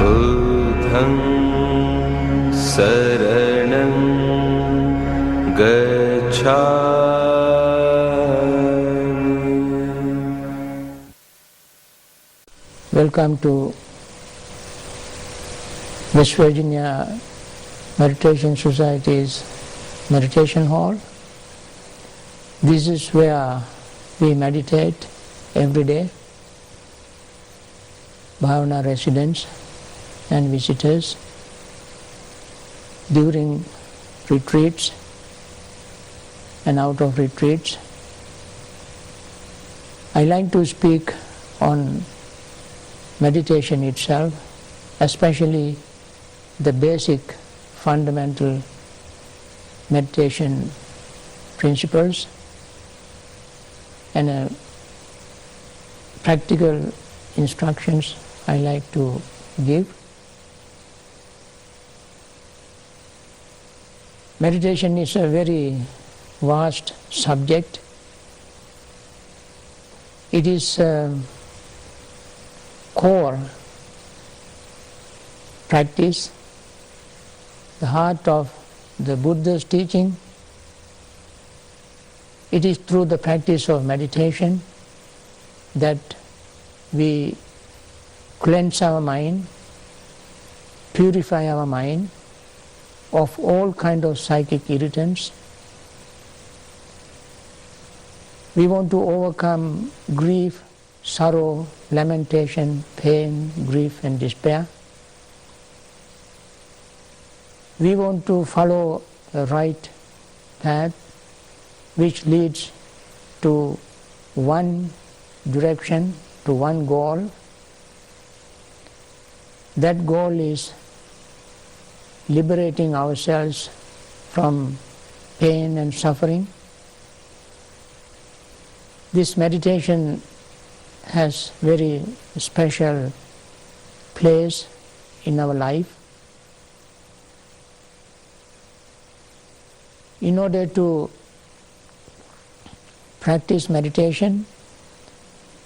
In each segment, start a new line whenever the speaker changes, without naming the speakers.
बुद्धं शरणं गच्छामि.
Welcome to West Virginia Meditation Society's meditation hall. This is where we meditate every day. Bhavana residents and visitors during retreats and out of retreats. I like to speak on meditation itself, especially the basic fundamental meditation principles and practical instructions I like to give. Meditation is a very vast subject. It is a core practice, the heart of the Buddha's teaching. It is through the practice of meditation that we cleanse our mind, purify our mind of all kind of psychic irritants. We want to overcome grief, sorrow, lamentation, pain, grief and despair. We want to follow the right path which leads to one direction, to one goal. That goal is liberating ourselves from pain and suffering. This meditation has very special place in our life. In order to practice meditation,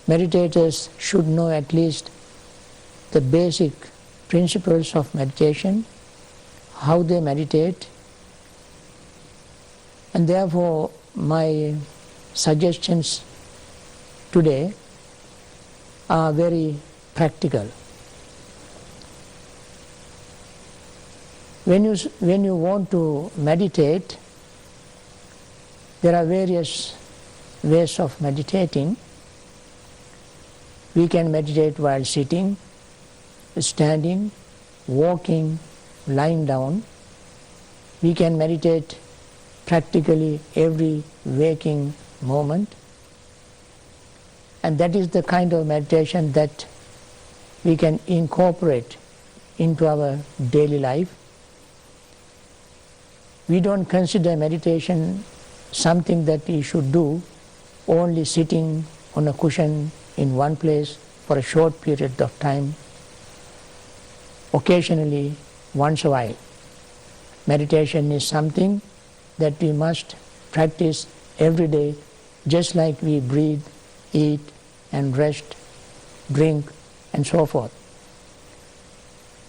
meditators should know at least the basic principles of meditation, how they meditate, and therefore my suggestions today are very practical. When you want to meditate, there are various ways of meditating. We can meditate while sitting, standing, walking, lying down. We can meditate practically every waking moment. And that is the kind of meditation that we can incorporate into our daily life. We don't consider meditation something that we should do only sitting on a cushion in one place for a short period of time, occasionally, once a while. Meditation is something that we must practice every day, just like we breathe, eat and rest, drink and so forth.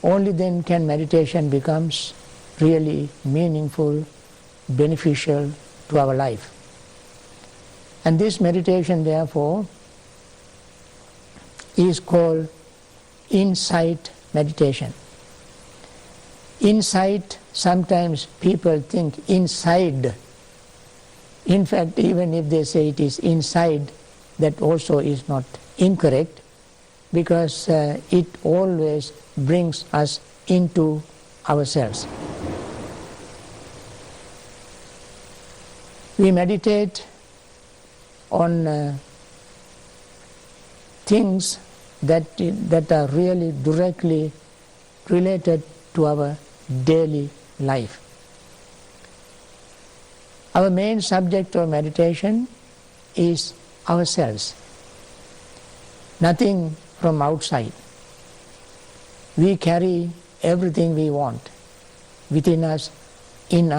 Only then can meditation becomes really meaningful, beneficial to our life. And this meditation therefore is called insight meditation. Insight, sometimes people think inside. In fact, even if they say it is inside, that also is not incorrect, because it always brings us into ourselves. We meditate on things that are really directly related to our daily life. Our main subject of meditation is ourselves, nothing from outside. We carry everything we want within us, in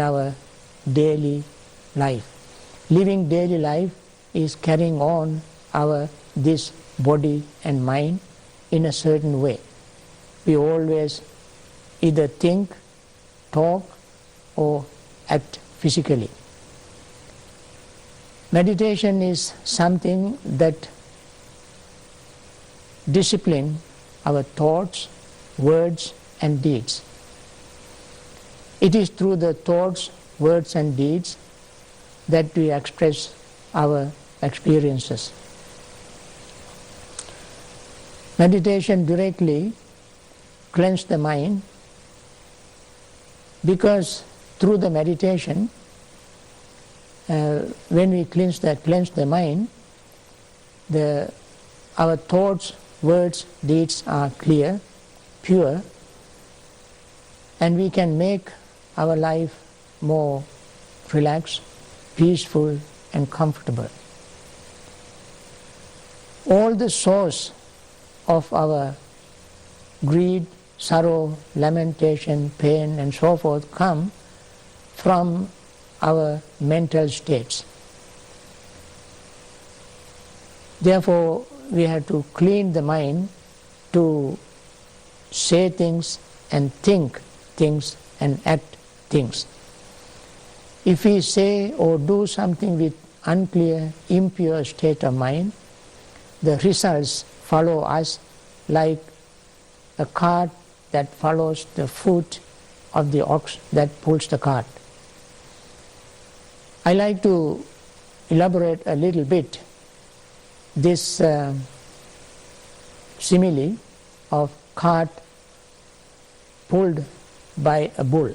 our daily life. Living daily life is carrying on this body and mind in a certain way. We always either think, talk, or act physically. Meditation is something that disciplines our thoughts, words, and deeds. It is through the thoughts, words, and deeds that we express our experiences. Meditation directly cleanses the mind, because through the meditation, when we cleanse the mind, our thoughts, words, deeds are clear, pure, and we can make our life more relaxed, peaceful, and comfortable. All the source of our greed, sorrow, lamentation, pain, and so forth come from our mental states. Therefore, we have to clean the mind to say things and think things and act things. If we say or do something with unclear, impure state of mind, the results follow us like a cart that follows the foot of the ox that pulls the cart. I like to elaborate a little bit this simile of cart pulled by a bull.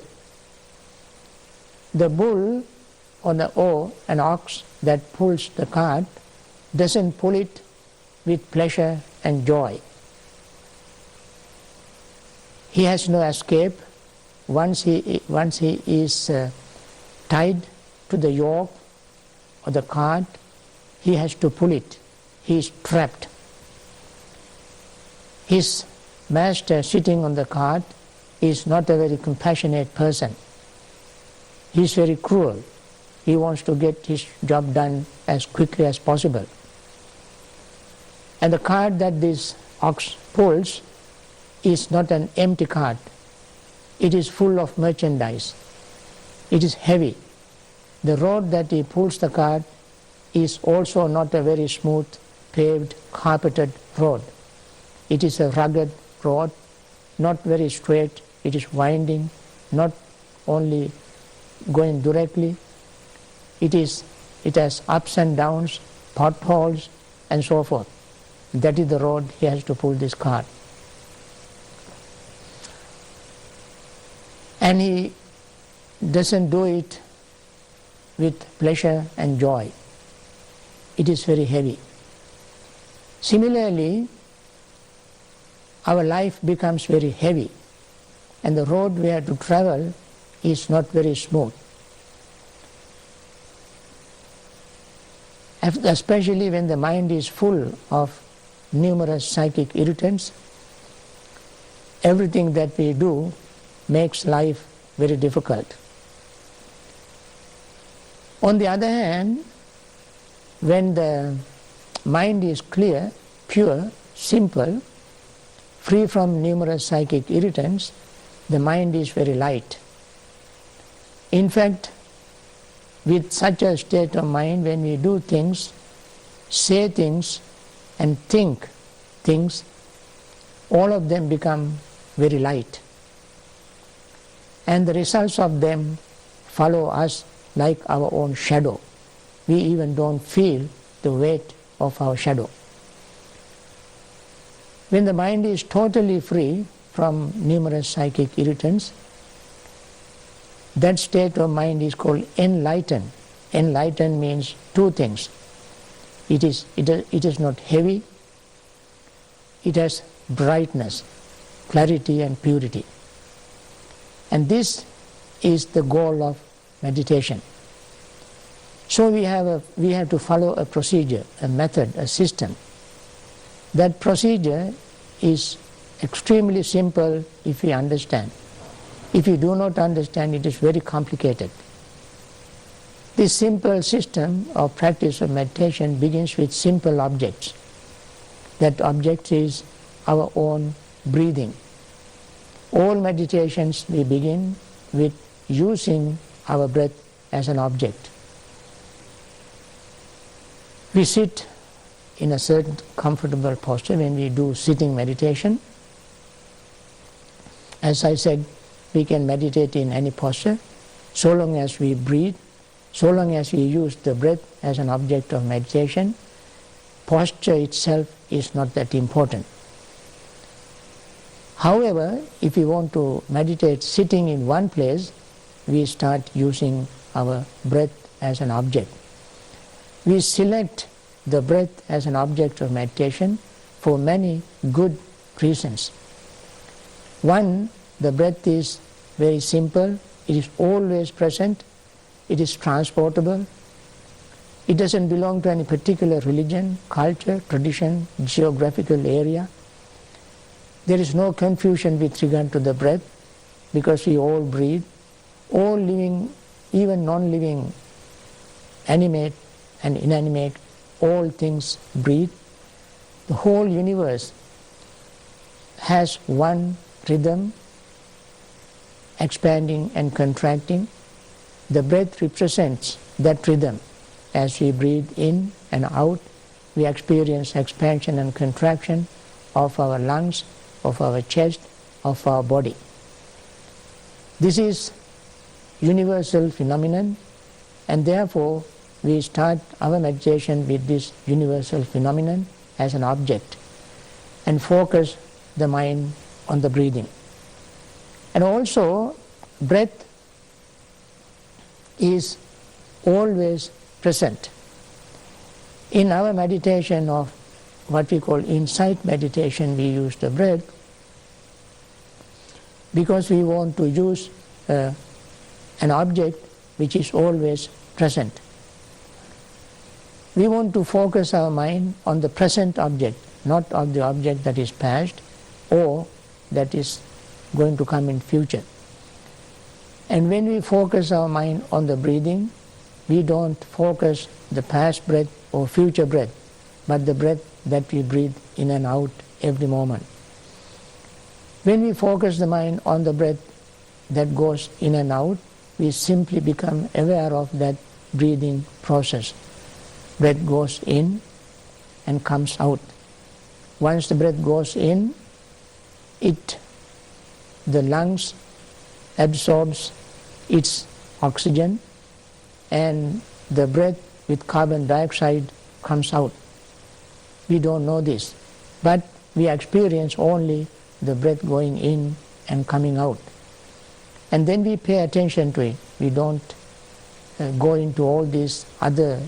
The bull or an ox that pulls the cart doesn't pull it with pleasure and joy. He has no escape. Once he is tied to the yoke or the cart, he has to pull it. He is trapped. His master sitting on the cart is not a very compassionate person. He is very cruel. He wants to get his job done as quickly as possible. And the cart that this ox pulls is not an empty cart. It is full of merchandise. It is heavy. The road that he pulls the cart is also not a very smooth, paved, carpeted road. It is a rugged road, not very straight. It is winding, not only going directly. It has ups and downs, potholes, and so forth. That is the road he has to pull this cart. And he doesn't do it with pleasure and joy. It is very heavy. Similarly, our life becomes very heavy, and the road we have to travel is not very smooth. Especially when the mind is full of numerous psychic irritants, everything that we do makes life very difficult. On the other hand, when the mind is clear, pure, simple, free from numerous psychic irritants, the mind is very light. In fact, with such a state of mind, when we do things, say things, and think things, all of them become very light. And the results of them follow us like our own shadow. We even don't feel the weight of our shadow. When the mind is totally free from numerous psychic irritants, that state of mind is called enlightened. Enlightened means two things. It is not heavy. It has brightness, clarity and purity. And this is the goal of meditation. So we have to follow a procedure, a method, a system. That procedure is extremely simple if we understand. If you do not understand, it is very complicated. This simple system of practice of meditation begins with simple objects. That object is our own breathing. All meditations we begin with using our breath as an object. We sit in a certain comfortable posture when we do sitting meditation. As I said, we can meditate in any posture so long as we breathe, so long as we use the breath as an object of meditation. Posture itself is not that important. However, if we want to meditate sitting in one place, we start using our breath as an object. We select the breath as an object of meditation for many good reasons. One, the breath is very simple, it is always present, it is transportable, it doesn't belong to any particular religion, culture, tradition, geographical area. There is no confusion with regard to the breath because we all breathe. All living, even non-living, animate and inanimate, all things breathe. The whole universe has one rhythm, expanding and contracting. The breath represents that rhythm. As we breathe in and out, we experience expansion and contraction of our lungs, of our chest, of our body. This is universal phenomenon, and therefore we start our meditation with this universal phenomenon as an object and focus the mind on the breathing. And also, breath is always present. In our meditation of what we call insight meditation, we use the breath because we want to use an object which is always present. We want to focus our mind on the present object, not on the object that is past or that is going to come in future. And when we focus our mind on the breathing, we don't focus the past breath or future breath, but the breath that we breathe in and out every moment. When we focus the mind on the breath that goes in and out, we simply become aware of that breathing process. Breath goes in and comes out. Once the breath goes in, the lungs absorbs its oxygen and the breath with carbon dioxide comes out. We don't know this, but we experience only the breath going in and coming out. And then we pay attention to it. We don't go into all these other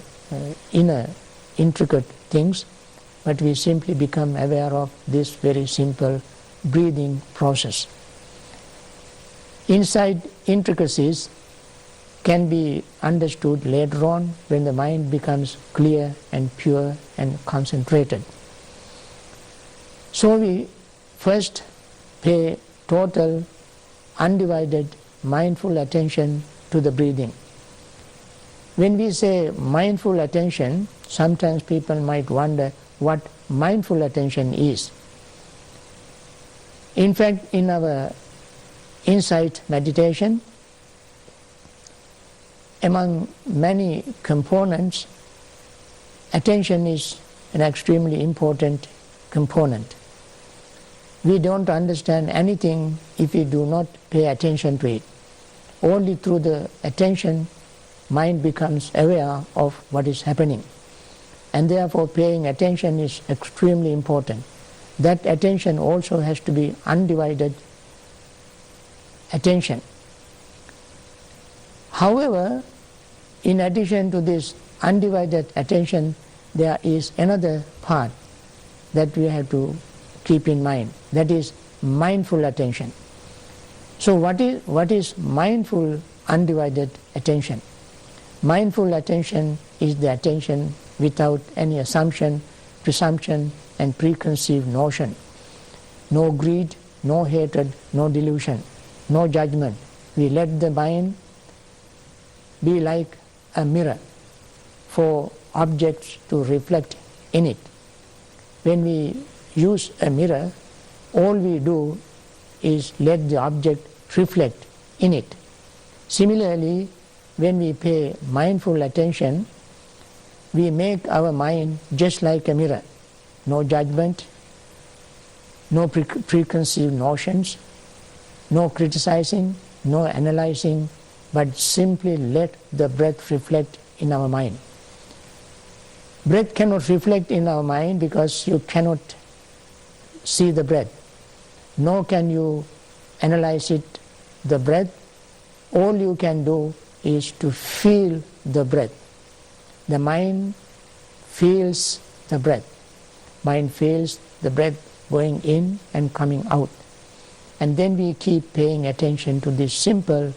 inner intricate things, but we simply become aware of this very simple breathing process. Inside intricacies can be understood later on when the mind becomes clear and pure and concentrated. So we first pay total, undivided, mindful attention to the breathing. When we say mindful attention, sometimes people might wonder what mindful attention is. In fact, in our insight meditation, among many components, attention is an extremely important component. We don't understand anything if we do not pay attention to it. Only through the attention, mind becomes aware of what is happening. And therefore paying attention is extremely important. That attention also has to be undivided attention. However, in addition to this undivided attention, there is another part that we have to keep in mind, that is mindful attention. So what is mindful undivided attention? Mindful attention is the attention without any assumption, presumption and preconceived notion. No greed, no hatred, no delusion, no judgment. We let the mind be like a mirror for objects to reflect in it. When we use a mirror, all we do is let the object reflect in it. Similarly, when we pay mindful attention, we make our mind just like a mirror. No judgment, no preconceived notions, no criticizing, no analyzing, but simply let the breath reflect in our mind. Breath cannot reflect in our mind because you cannot see the breath, nor can you analyze it, the breath. All you can do is to feel the breath. The mind feels the breath. Mind feels the breath going in and coming out. And then we keep paying attention to this simple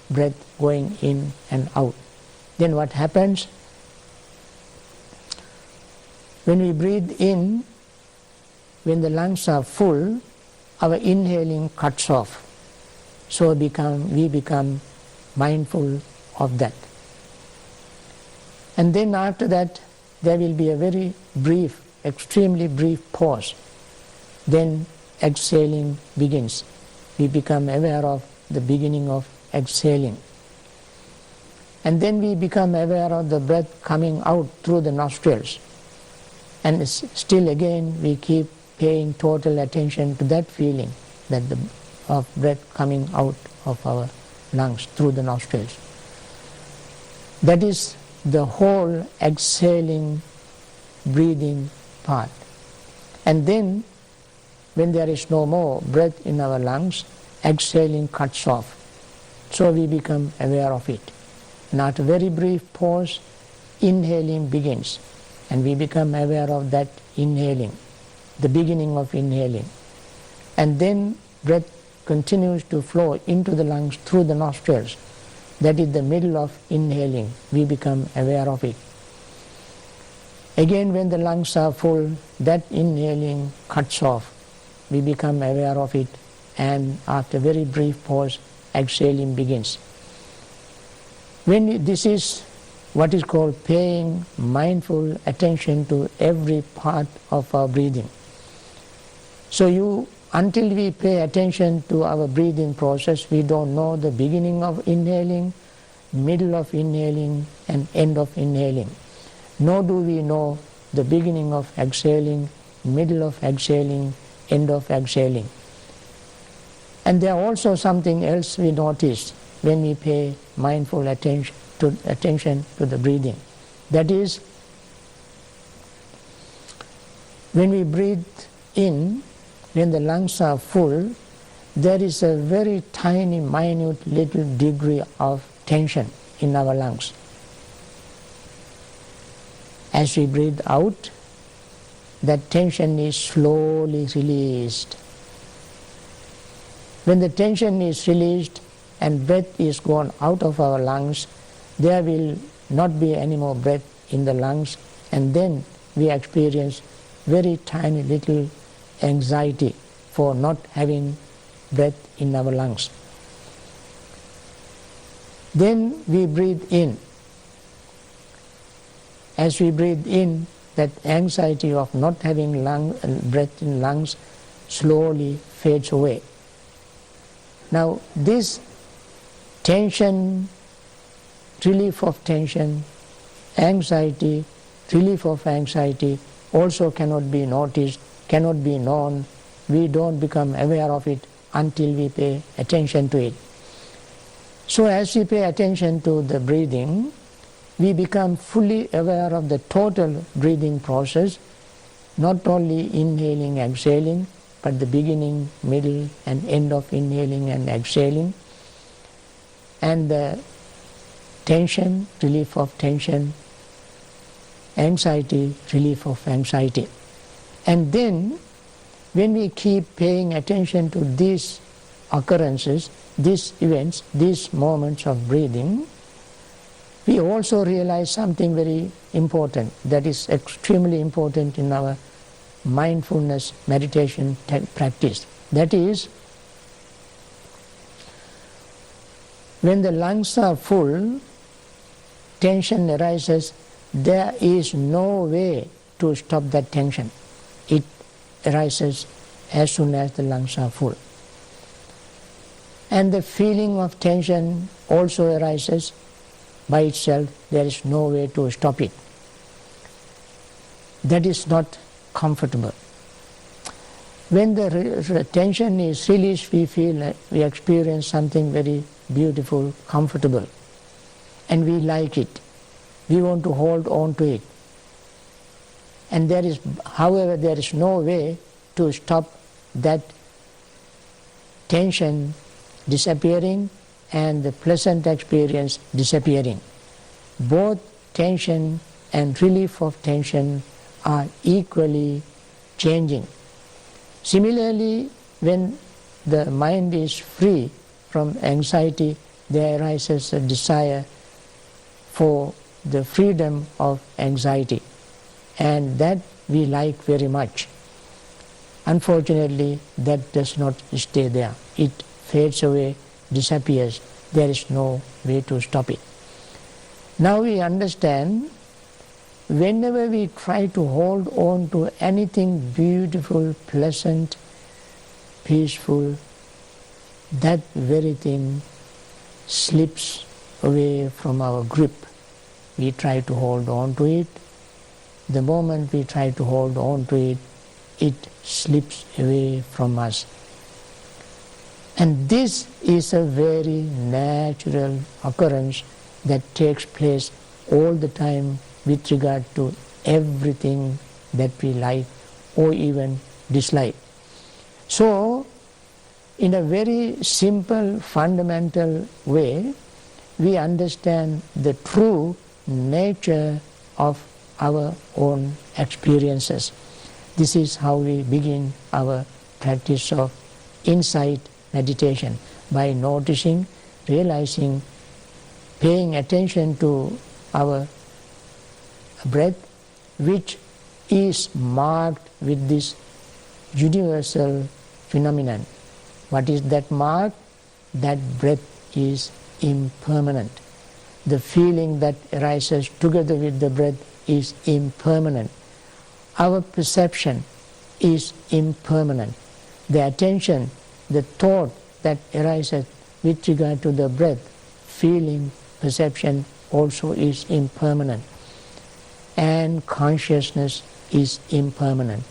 breath going in and out. Then what happens? When we breathe in, when the lungs are full, our inhaling cuts off. So we become mindful of that. And then after that, there will be a very brief, extremely brief pause. Then exhaling begins. We become aware of the beginning of exhaling. And then we become aware of the breath coming out through the nostrils. And still again we keep paying total attention to that feeling, that of breath coming out of our lungs through the nostrils. That is the whole exhaling, breathing part. And then when there is no more breath in our lungs, exhaling cuts off. So we become aware of it. And after a very brief pause, inhaling begins. And we become aware of that inhaling, the beginning of inhaling. And then breath continues to flow into the lungs through the nostrils. That is the middle of inhaling. We become aware of it. Again, when the lungs are full, that inhaling cuts off. We become aware of it, and after a very brief pause, exhaling begins. This is what is called paying mindful attention to every part of our breathing. So until we pay attention to our breathing process, we don't know the beginning of inhaling, middle of inhaling, and end of inhaling. Nor do we know the beginning of exhaling, middle of exhaling, end of exhaling. And there are also something else we notice when we pay mindful attention to the breathing. That is, when we breathe in, when the lungs are full, there is a very tiny, minute little degree of tension in our lungs. As we breathe out, that tension is slowly released. When the tension is released and breath is gone out of our lungs, there will not be any more breath in the lungs, and then we experience very tiny little anxiety for not having breath in our lungs. Then we breathe in. As we breathe in, that anxiety of not having breath in lungs slowly fades away. Now this tension, relief of tension, anxiety, relief of anxiety also cannot be noticed, cannot be known. We don't become aware of it until we pay attention to it. So as we pay attention to the breathing, we become fully aware of the total breathing process, not only inhaling, exhaling, but the beginning, middle, and end of inhaling and exhaling, and the tension, relief of tension, anxiety, relief of anxiety. And then when we keep paying attention to these occurrences, these events, these moments of breathing, we also realize something very important that is extremely important in our mindfulness meditation practice. That is, when the lungs are full, tension arises, there is no way to stop that tension. It arises as soon as the lungs are full. And the feeling of tension also arises by itself. There is no way to stop it. That is not comfortable. When the tension is released, we feel, we experience something very beautiful, comfortable, and we like it. We want to hold on to it. And there is, however, there is no way to stop that tension disappearing and the pleasant experience disappearing. Both tension and relief of tension are equally changing. Similarly, when the mind is free from anxiety, there arises a desire for the freedom of anxiety, and that we like very much. Unfortunately, that does not stay there. It fades away, disappears. There is no way to stop it. Now we understand, whenever we try to hold on to anything beautiful, pleasant, peaceful, that very thing slips away from our grip. We try to hold on to it. The moment we try to hold on to it, it slips away from us. And this is a very natural occurrence that takes place all the time with regard to everything that we like or even dislike. So, in a very simple, fundamental way, we understand the true nature of our own experiences. This is how we begin our practice of insight meditation, by noticing, realizing, paying attention to our breath, which is marked with this universal phenomenon. What is that mark? That breath is impermanent. The feeling that arises together with the breath is impermanent. Our perception is impermanent. The attention, the thought that arises with regard to the breath, feeling, perception also is impermanent. And consciousness is impermanent.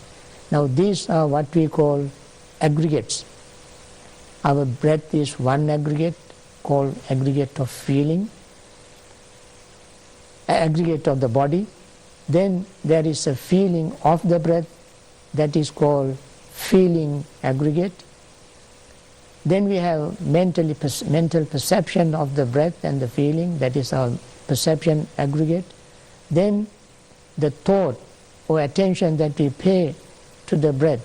Now these are what we call aggregates. Our breath is one aggregate called aggregate of feeling, aggregate of the body. Then there is a feeling of the breath that is called feeling aggregate. Then we have mental perception of the breath and the feeling, that is our perception aggregate. Then the thought or attention that we pay to the breath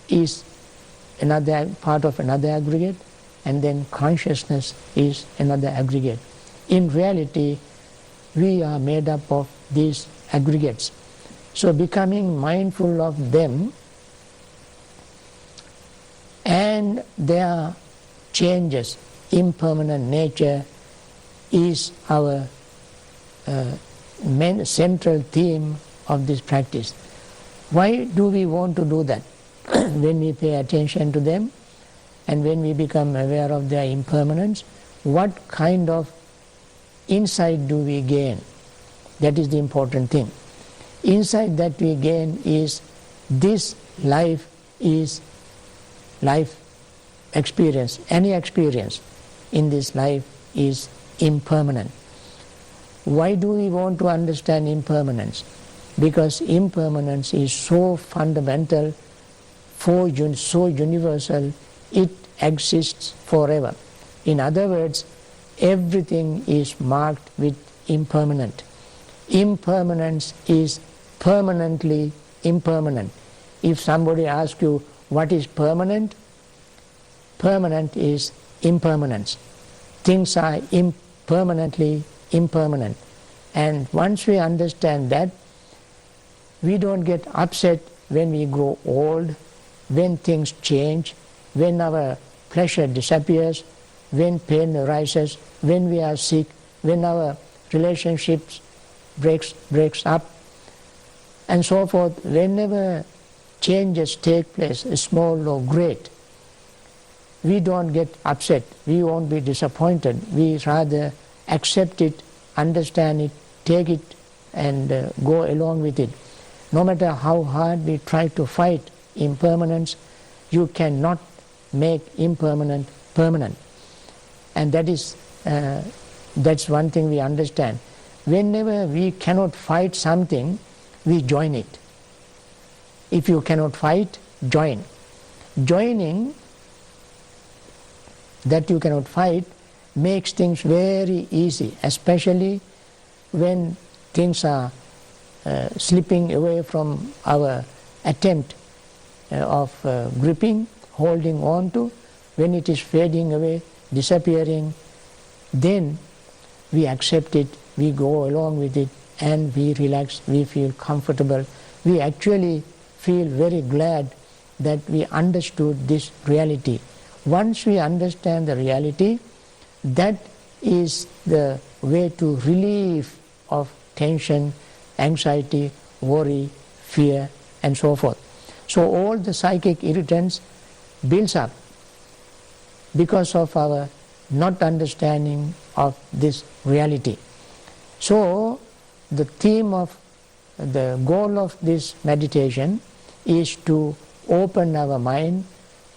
is another part of another aggregate, and then consciousness is another aggregate. In reality, we are made up of these aggregates. So becoming mindful of them and their changes, impermanent nature, is our central theme of this practice. Why do we want to do that? When we pay attention to them and when we become aware of their impermanence, what kind of insight do we gain? That is the important thing. Insight that we gain is this life is life experience. Any experience in this life is impermanent. Why do we want to understand impermanence? Because impermanence is so fundamental, so universal, it exists forever. In other words, everything is marked with impermanent. impermanence is permanently impermanent. If somebody asks you what is permanent, permanent is impermanence. Things are permanently impermanent. And once we understand that, we don't get upset when we grow old, when things change, when our pleasure disappears, when pain arises, when we are sick, when our relationships breaks up, and so forth. Whenever changes take place, small or great, we don't get upset, we won't be disappointed, we rather accept it, understand it, take it and go along with it. No matter how hard we try to fight impermanence, you cannot make impermanent permanent. And that's one thing we understand. Whenever we cannot fight something, we join it. If you cannot fight, join. Joining that you cannot fight makes things very easy, especially when things are slipping away from our attempt of gripping, holding on to. When it is fading away, disappearing, then we accept it, we go along with it, and we relax, we feel comfortable. We actually feel very glad that we understood this reality. Once we understand the reality, that is the way to relief of tension, anxiety, worry, fear, and so forth. So all the psychic irritants builds up because of our not understanding of this reality. So the theme of the goal of this meditation is to open our mind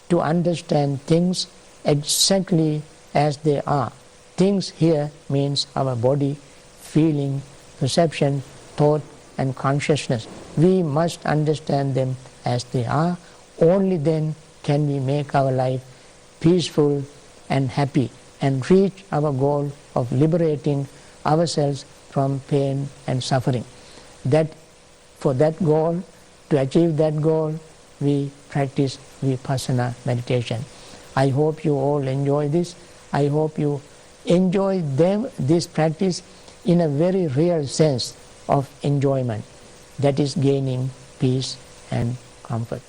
to understand things exactly as they are. Things here means our body, feeling, perception, thought and consciousness. We must understand them as they are. Only then can we make our life peaceful and happy and reach our goal of liberating ourselves from pain and suffering. For that goal, to achieve that goal, we practice vipassana meditation. I hope you all enjoy this. I hope you enjoy this practice in a very real sense of enjoyment, that is gaining peace and comfort.